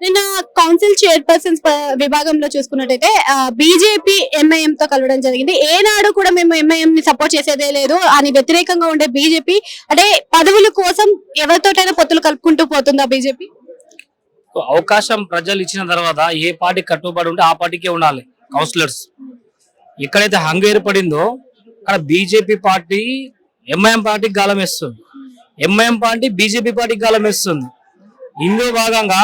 నిన్న council chairpersons విభాగంలో చూసుకున్నట్టయితే బీజేపీ ఎంఐఎం తో కలవడం జరిగింది. ఏనాడు కూడా మేము ఎంఐఎం ని సపోర్ట్ చేసేదే లేదు అని వ్యతిరేకంగా ఉండే బీజేపీ అంటే పదవుల కోసం ఎవరితోటైనా పొత్తులు కలుపుకుంటూ పోతుందా బీజేపీ? అవకాశం ప్రజలు ఇచ్చిన తర్వాత ఏ పార్టీ కట్టుబడి ఉంటే ఆ పార్టీకే ఉండాలి కౌన్సిలర్స్. ఎక్కడైతే హంగు ఏర్పడిందో అక్కడ బీజేపీ పార్టీ ఎంఐఎం పార్టీకి గాలం వేస్తుంది, ఎంఐఎం పార్టీ బీజేపీ పార్టీకి గాలం వేస్తుంది. ఇందులో భాగంగా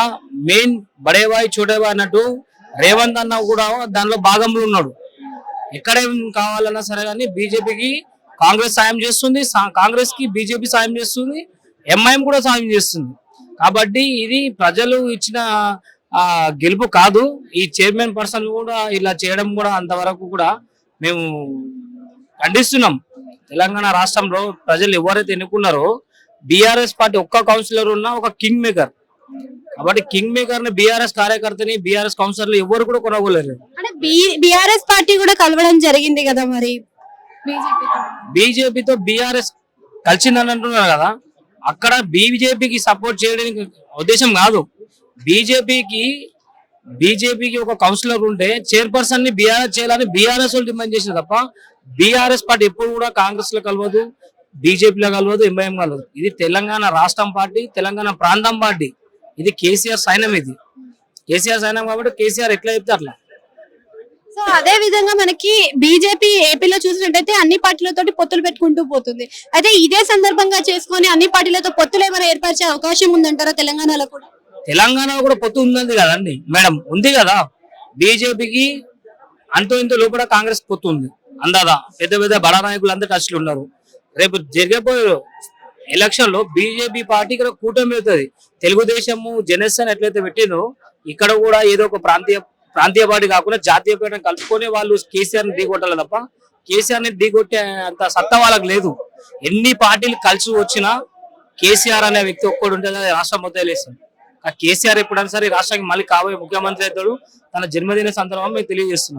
మెయిన్ బడేవాయి చోటేవాయి అన్నట్టు రేవంత్ అన్న కూడా దానిలో భాగంలో ఉన్నాడు. ఎక్కడేం కావాలన్నా సరే కానీ బీజేపీకి కాంగ్రెస్ సాయం చేస్తుంది, కాంగ్రెస్ కి బీజేపీ సాయం చేస్తుంది, ఎంఐఎం కూడా సాయం చేస్తుంది. కాబట్టి ఇది ప్రజలు ఇచ్చిన గెలుపు కాదు. ఈ చైర్మన్ పర్సన్ కూడా ఇలా చేయడం కూడా అంతవరకు కూడా మేము ఖండిస్తున్నాం. తెలంగాణ రాష్ట్రంలో ప్రజలు ఎవరైతే ఎన్నుకున్నారో బీఆర్ఎస్ పార్టీ ఒక్క కౌన్సిలర్ ఉన్న ఒక కింగ్ మేకర్. కాబట్టి కింగ్ మేకర్ ని బీఆర్ఎస్ కార్యకర్తని బీఆర్ఎస్ కౌన్సిలర్లు ఎవరు కూడా కొనగోలేరు. అంటే బీఆర్ఎస్ పార్టీ కూడా కలవడం జరిగింది కదా, మరి బీజేపీతో బీఆర్ఎస్ కలిసిందని అంటున్నారు కదా. అక్కడ బీజేపీకి సపోర్ట్ చేయడానికి ఉద్దేశం కాదు. బీజేపీకి ఒక కౌన్సిలర్ ఉంటే చైర్పర్సన్ ని బీఆర్ఎస్ చేయాలని బీఆర్ఎస్ వాళ్ళు డిమాండ్ చేసిన తప్ప బీఆర్ఎస్ పార్టీ ఎప్పుడు కూడా కాంగ్రెస్ లో కలవదు, బీజేపీలో కలవదు, ఎంఐఎం కలవదు. ఇది తెలంగాణ రాష్ట్రం పార్టీ, తెలంగాణ ప్రాంతం పార్టీ. ఇది కేసీఆర్ సైన్యం. ఇది కేసీఆర్ సైన్యం కాబట్టి కేసీఆర్ ఎట్లా చెప్తే అట్లా. సో అదే విధంగా మనకి బీజేపీ ఏపీలో చూసినట్టయితే అన్ని పార్టీలతో పొత్తులు పెట్టుకుంటూ పోతుంది. అయితే ఇదే సందర్భంగా చేసుకొని అన్ని పార్టీలతో పొత్తులు ఏమైనా ఏర్పరిచే అవకాశం ఉందంటారా తెలంగాణలో కూడా? తెలంగాణలో కూడా పొత్తు ఉంది కదండి మేడం, ఉంది కదా. బీజేపీకి అంతో ఇంతో లోపల కాంగ్రెస్ పొత్తు ఉంది. అందాదా పెద్ద పెద్ద బడా నాయకులు అంతా టచ్లు ఉన్నారు. రేపు జరిగిపోయే ఎలక్షన్ లో బీజేపీ పార్టీ ఇక్కడ కూటమి అవుతుంది. తెలుగుదేశము జనసేన ఎట్లయితే పెట్టిందో ఇక్కడ కూడా ఏదో ఒక ప్రాంతీయ పార్టీ కాకుండా జాతీయ పార్టీని కలుపుకొని వాళ్ళు కేసీఆర్ ని ఢీకొట్టాలి తప్ప కేసీఆర్ ని ఢీకొట్టే అంత సత్తా వాళ్ళకి లేదు. ఎన్ని పార్టీలు కలిసి వచ్చినా కేసీఆర్ అనే వ్యక్తి ఒక్కడు ఉంటే రాష్ట్రం మొత్తం వేస్తుంది. కేసీఆర్ ఎప్పుడైనా సరే రాష్ట్రానికి మళ్ళీ కాబోయే ముఖ్యమంత్రి అవుతాడు. తన జన్మదిన సందర్భంగా మేము తెలియజేస్తున్నాం.